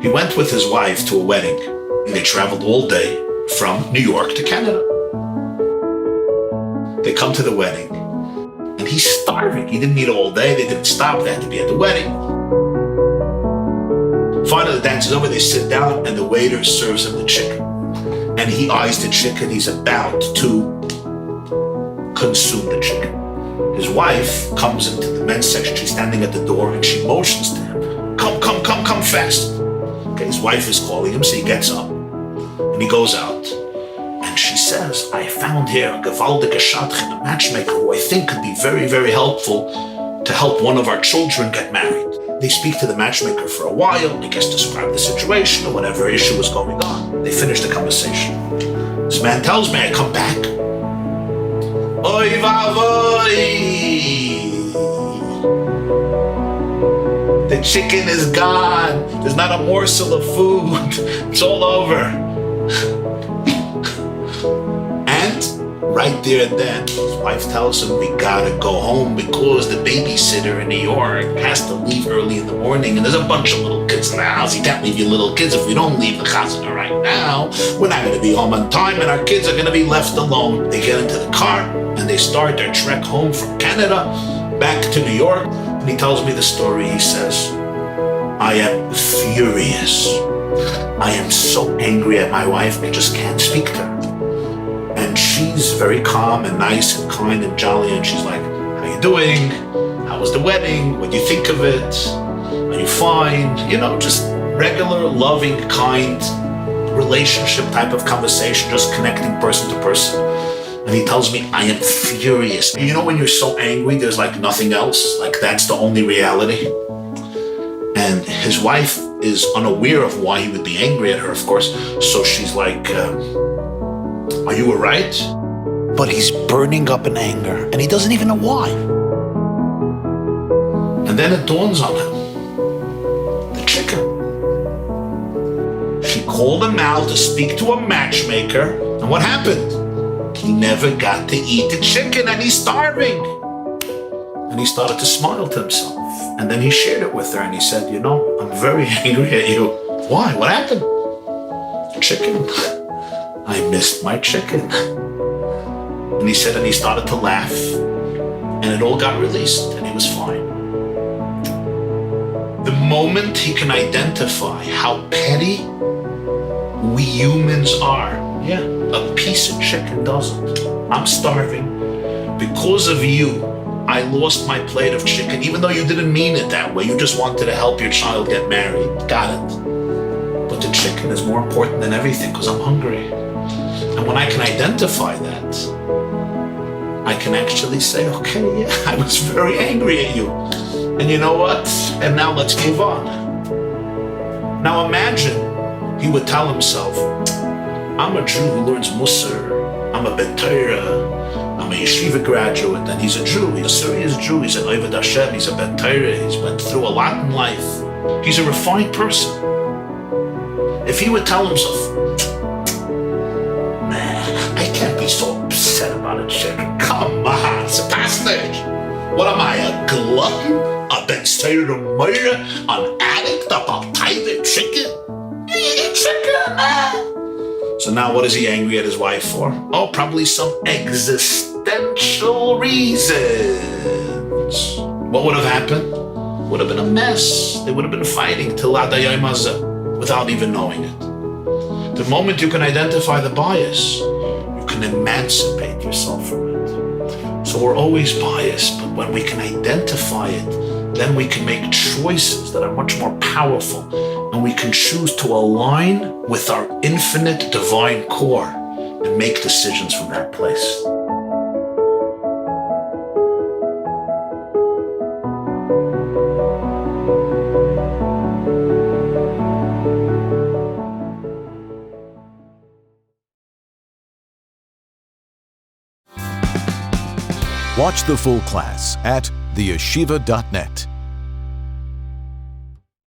He went with his wife to a wedding. They traveled all day from New York to Canada. They come to the wedding, and he's starving. He didn't eat all day. They didn't stop. They had to be at the wedding. Finally, the dance is over. They sit down, and the waiter serves him the chicken. And he eyes the chicken. He's about to consume the chicken. His wife comes into the men's section. She's standing at the door, and she motions to him, come fast. Okay, his wife is calling him, so he gets up, and he goes out. And she says, I found here a gewaldige Shadchan, a matchmaker who I think could be very, very helpful to help one of our children get married. They speak to the matchmaker for a while. They just describe the situation or whatever issue was going on. They finish the conversation. This man tells me, I come back. Oy vavoy! The chicken is gone. There's not a morsel of food. It's all over. And right there and then, his wife tells him, we gotta go home because the babysitter in New York has to leave early in the morning, and there's a bunch of little kids in the house. You can't leave your little kids. If we don't leave the chazana right now, we're not gonna be home on time, and our kids are gonna be left alone. They get into the car, and they start their trek home from Canada back to New York. And he tells me the story. He says, I am furious. I am so angry at my wife, I just can't speak to her. And she's very calm and nice and kind and jolly, and she's like, how you doing? How was the wedding? What do you think of it? Are you fine? You know, just regular, loving, kind, relationship type of conversation, just connecting person to person. And he tells me, I am furious. You know when you're so angry, there's like nothing else? Like that's the only reality? And his wife is unaware of why he would be angry at her, of course. So she's like, are you all right? But he's burning up in anger, and he doesn't even know why. And then it dawns on him. The chicken. She called him out to speak to a matchmaker, and what happened? He never got to eat the chicken, and he's starving. And he started to smile to himself. And then he shared it with her, and he said, you know, I'm very angry at you. Why? What happened? Chicken. I missed my chicken. And he said, and he started to laugh, and it all got released, and he was fine. The moment he can identify how petty we humans are, a piece of chicken doesn't. I'm starving. Because of you, I lost my plate of chicken, even though you didn't mean it that way. You just wanted to help your child get married. Got it. But the chicken is more important than everything because I'm hungry. And when I can identify that, I can actually say, okay, I was very angry at you. And you know what? And now let's move on. Now imagine he would tell himself, I'm a Jew who learns Musar. I'm a Ben Torah. I'm a yeshiva graduate, and he's a Jew. He's a serious Jew. He's an Oved Hashem. He's a Ben Torah. He's went through a lot in life. He's a refined person. If he would tell himself, man, I can't be so upset about a chicken. Come on, it's a passage. What am I, a glutton? A Ben Torah murderer? An addict about tithing chicken? You eat chicken, man. So now what is he angry at his wife for? Oh, probably some existential reasons. What would have happened? Would have been a mess. They would have been fighting till Adayay Mazah without even knowing it. The moment you can identify the bias, you can emancipate yourself from it. So we're always biased, but when we can identify it, then we can make choices that are much more powerful, and we can choose to align with our infinite divine core and make decisions from that place. Watch the full class at theyeshiva.net.